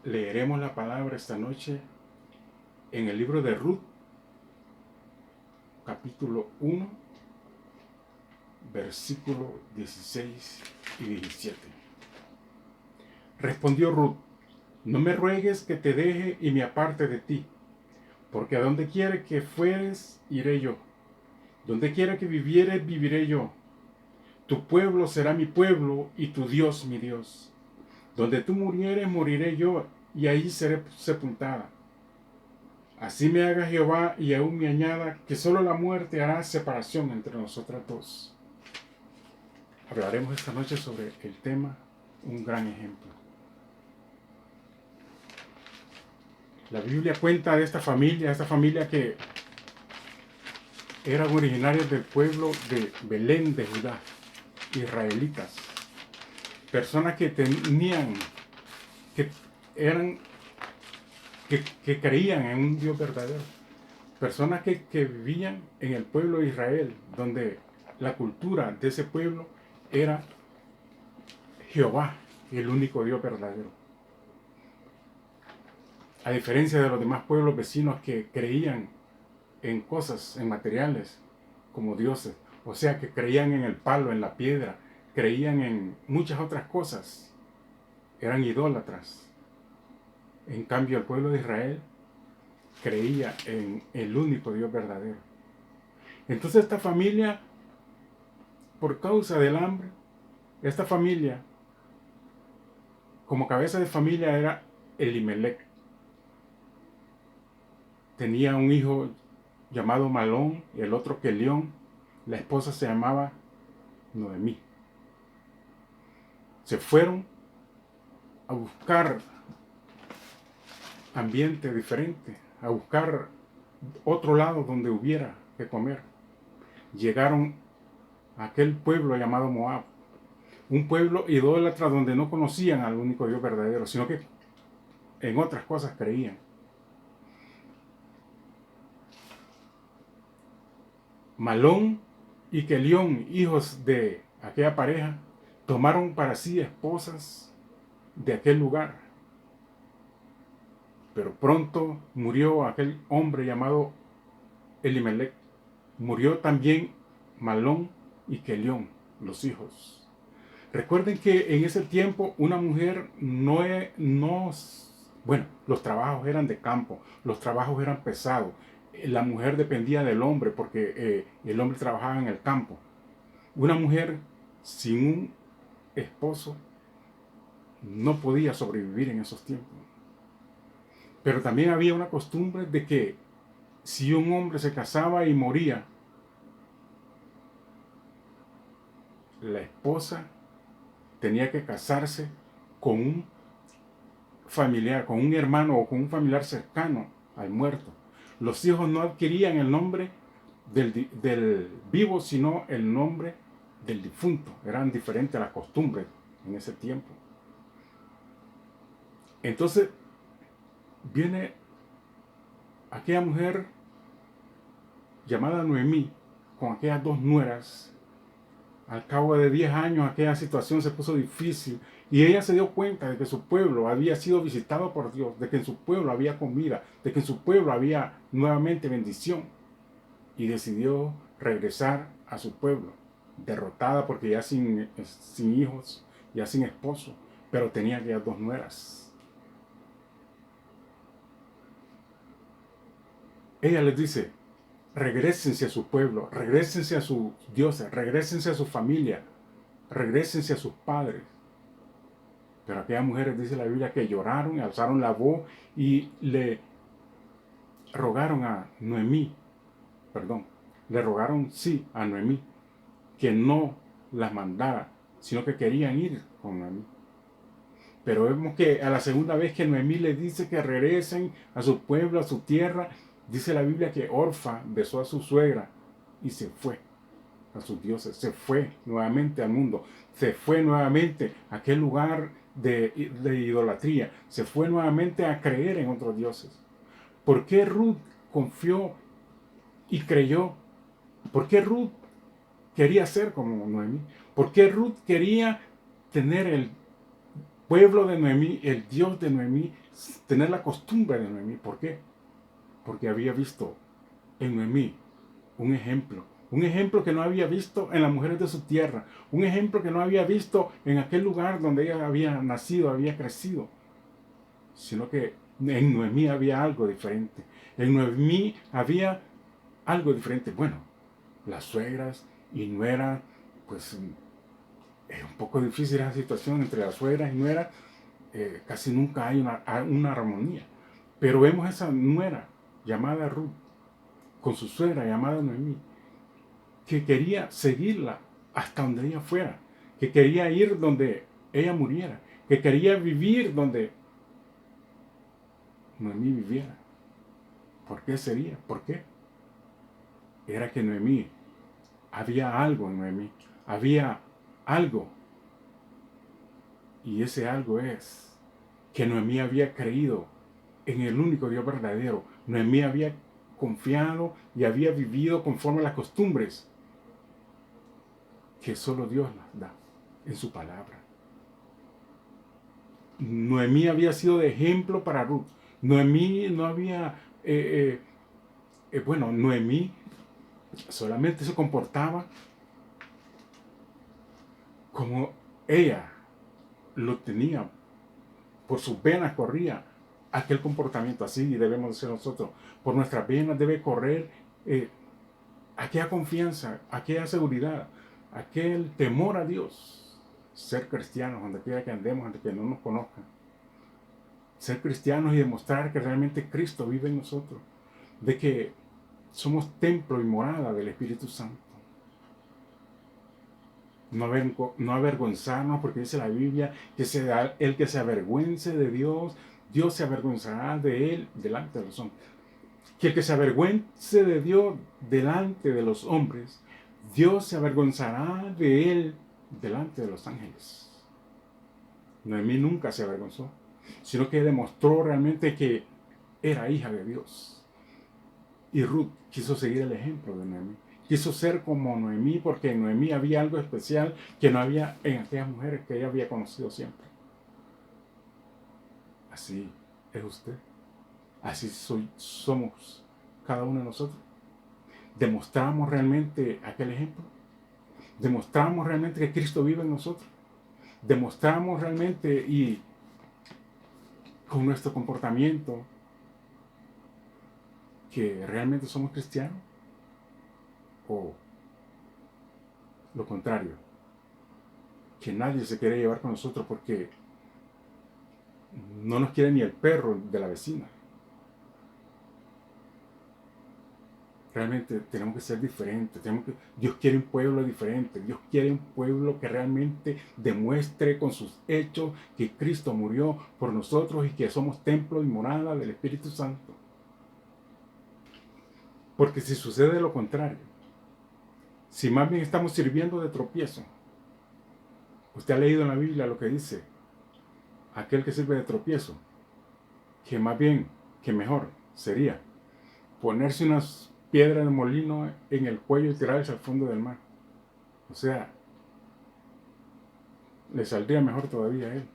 Leeremos la palabra esta noche en el libro de Ruth, capítulo 1, versículos 16 y 17. Respondió Ruth: no me ruegues que te deje y me aparte de ti, porque a donde quiera que fueres, iré yo. Donde quiera que vivieres, viviré yo. Tu pueblo será mi pueblo y tu Dios mi Dios. Donde tú murieres, moriré yo, y ahí seré sepultada. Así me haga Jehová y aún me añada, que solo la muerte hará separación entre nosotras dos. Hablaremos esta noche sobre el tema un gran ejemplo. La Biblia cuenta de esta familia que eran originarios del pueblo de Belén de Judá, israelitas, personas que tenían, que eran, que creían en un Dios verdadero, personas que vivían en el pueblo de Israel, donde la cultura de ese pueblo era Jehová, el único Dios verdadero. A diferencia de los demás pueblos vecinos que creían en cosas, en materiales, como dioses, o sea, que creían en el palo, en la piedra, creían en muchas otras cosas, eran idólatras. En cambio, el pueblo de Israel creía en el único Dios verdadero. Entonces esta familia, por causa del hambre, esta familia, como cabeza de familia era Elimelech. Tenía un hijo llamado Malón y el otro Kelión. La esposa se llamaba Noemí. Se fueron a buscar ambiente diferente, a buscar otro lado donde hubiera que comer. Llegaron a aquel pueblo llamado Moab, un pueblo idólatra donde no conocían al único Dios verdadero, sino que en otras cosas creían. Malón y Kelión, hijos de aquella pareja, tomaron para sí esposas de aquel lugar. Pero pronto murió aquel hombre llamado Elimelech. Murió también Malón y Kelión, los hijos. Recuerden que en ese tiempo una mujer bueno, los trabajos eran de campo, los trabajos eran pesados. La mujer dependía del hombre porque el hombre trabajaba en el campo. Una mujer sin un esposo no podía sobrevivir en esos tiempos. Pero también había una costumbre de que si un hombre se casaba y moría, la esposa tenía que casarse con un familiar, con un hermano o con un familiar cercano al muerto. Los hijos no adquirían el nombre del vivo, sino el nombre del difunto. Eran diferentes las costumbres en ese tiempo. Entonces viene aquella mujer llamada Noemí con aquellas dos nueras. Al cabo de 10 años aquella situación se puso difícil y ella se dio cuenta de que su pueblo había sido visitado por Dios, de que en su pueblo había comida, de que en su pueblo había nuevamente bendición, y decidió regresar a su pueblo, derrotada porque ya sin hijos, ya sin esposo, pero tenía aquellas dos nueras. Ella les dice: regrésense a su pueblo, regrésense a sus dioses, regrésense a su familia, regrésense a sus padres. Pero aquellas mujeres, dice la Biblia, que lloraron, alzaron la voz y le rogaron a Noemí, le rogaron sí a Noemí, que no las mandara, sino que querían ir con Noemí. Pero vemos que a la segunda vez que Noemí les dice que regresen a su pueblo, a su tierra, dice la Biblia que Orfa besó a su suegra y se fue a sus dioses, se fue nuevamente al mundo, se fue nuevamente a aquel lugar de idolatría, se fue nuevamente a creer en otros dioses. ¿Por qué Ruth confió y creyó? ¿Por qué Ruth quería ser como Noemí? ¿Por qué Ruth quería tener pueblo de Noemí, el Dios de Noemí, tener la costumbre de Noemí. ¿Por qué? Porque había visto en Noemí un ejemplo que no había visto en las mujeres de su tierra, un ejemplo que no había visto en aquel lugar donde ella había nacido, había crecido, sino que en Noemí había algo diferente. En Noemí había algo diferente. Bueno, las suegras y nueras, pues es un poco difícil esa situación entre las suegras y nueras, casi nunca hay una armonía. Pero vemos esa nuera llamada Ruth, con su suegra llamada Noemí, que quería seguirla hasta donde ella fuera, que quería ir donde ella muriera, que quería vivir donde Noemí viviera. ¿Por qué sería? ¿Por qué? Era que Noemí, había algo en Noemí, había algo, y ese algo es que Noemí había creído en el único Dios verdadero. Noemí había confiado y había vivido conforme a las costumbres que solo Dios nos da en su palabra. Noemí había sido de ejemplo para Ruth. Noemí no había, Noemí solamente se comportaba como ella lo tenía. Por sus venas corría aquel comportamiento. Así debemos ser nosotros. Por nuestras venas debe correr aquella confianza, aquella seguridad, aquel temor a Dios. Ser cristianos, donde quiera que andemos, donde que no nos conozcan. Ser cristianos y demostrar que realmente Cristo vive en nosotros. De que somos templo y morada del Espíritu Santo. No avergonzarnos, porque dice la Biblia que el que se avergüence de Dios, Dios se avergonzará de él delante de los hombres. Que el que se avergüence de Dios delante de los hombres, Dios se avergonzará de él delante de los ángeles. Noemí nunca se avergonzó, sino que demostró realmente que era hija de Dios. Y Ruth quiso seguir el ejemplo de Noemí. Quiso ser como Noemí, porque en Noemí había algo especial que no había en aquellas mujeres que ella había conocido siempre. Así es usted. Así somos cada uno de nosotros. ¿Demostramos realmente aquel ejemplo? ¿Demostramos realmente que Cristo vive en nosotros? ¿Demostramos realmente y con nuestro comportamiento que realmente somos cristianos? ¿O lo contrario? Que nadie se quiere llevar con nosotros porque no nos quiere ni el perro de la vecina. Realmente tenemos que ser diferentes. Dios quiere un pueblo diferente. Dios quiere un pueblo que realmente demuestre con sus hechos que Cristo murió por nosotros y que somos templo y morada del Espíritu Santo. Porque si sucede lo contrario, si más bien estamos sirviendo de tropiezo, usted ha leído en la Biblia lo que dice aquel que sirve de tropiezo, que más bien, que mejor sería ponerse unas piedras de molino en el cuello y tirarse al fondo del mar. O sea, le saldría mejor todavía a él,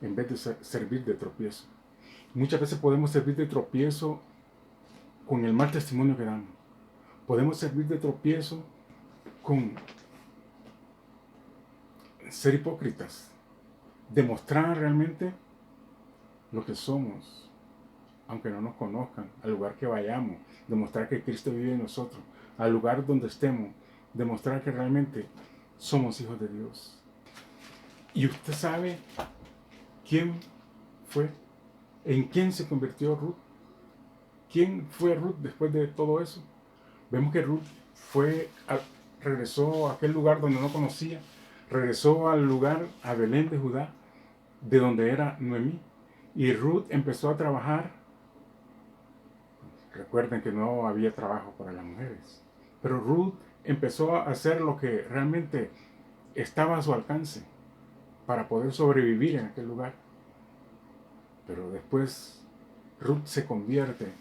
en vez de servir de tropiezo. Muchas veces podemos servir de tropiezo con el mal testimonio que damos. Podemos servir de tropiezo con ser hipócritas, demostrar realmente lo que somos, aunque no nos conozcan, al lugar que vayamos, demostrar que Cristo vive en nosotros, al lugar donde estemos, demostrar que realmente somos hijos de Dios. ¿Y usted sabe quién fue? ¿En quién se convirtió Ruth? ¿Quién fue Ruth después de todo eso? Vemos que Ruth regresó a aquel lugar donde no conocía, regresó al lugar, a Belén de Judá, de donde era Noemí. Y Ruth empezó a trabajar. Recuerden que no había trabajo para las mujeres. Pero Ruth empezó a hacer lo que realmente estaba a su alcance para poder sobrevivir en aquel lugar. Pero después Ruth se convierte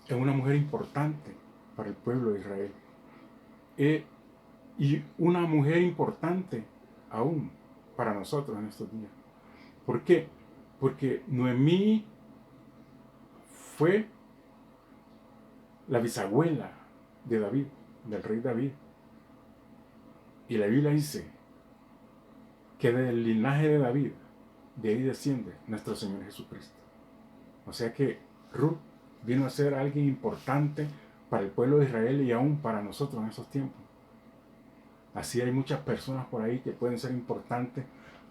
en una mujer importante para el pueblo de Israel. Y una mujer importante aún para nosotros en estos días. ¿Por qué? Porque Noemí fue la bisabuela de David, del rey David. Y la Biblia dice que del linaje de David, de ahí desciende nuestro Señor Jesucristo. O sea que Ruth vino a ser alguien importante para el pueblo de Israel y aún para nosotros en esos tiempos. Así hay muchas personas por ahí que pueden ser importantes.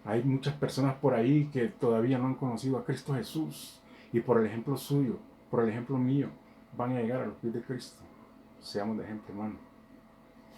Hay muchas personas por ahí que todavía no han conocido a Cristo Jesús. Y por el ejemplo suyo, por el ejemplo mío, van a llegar a los pies de Cristo. Seamos de ejemplo, hermano.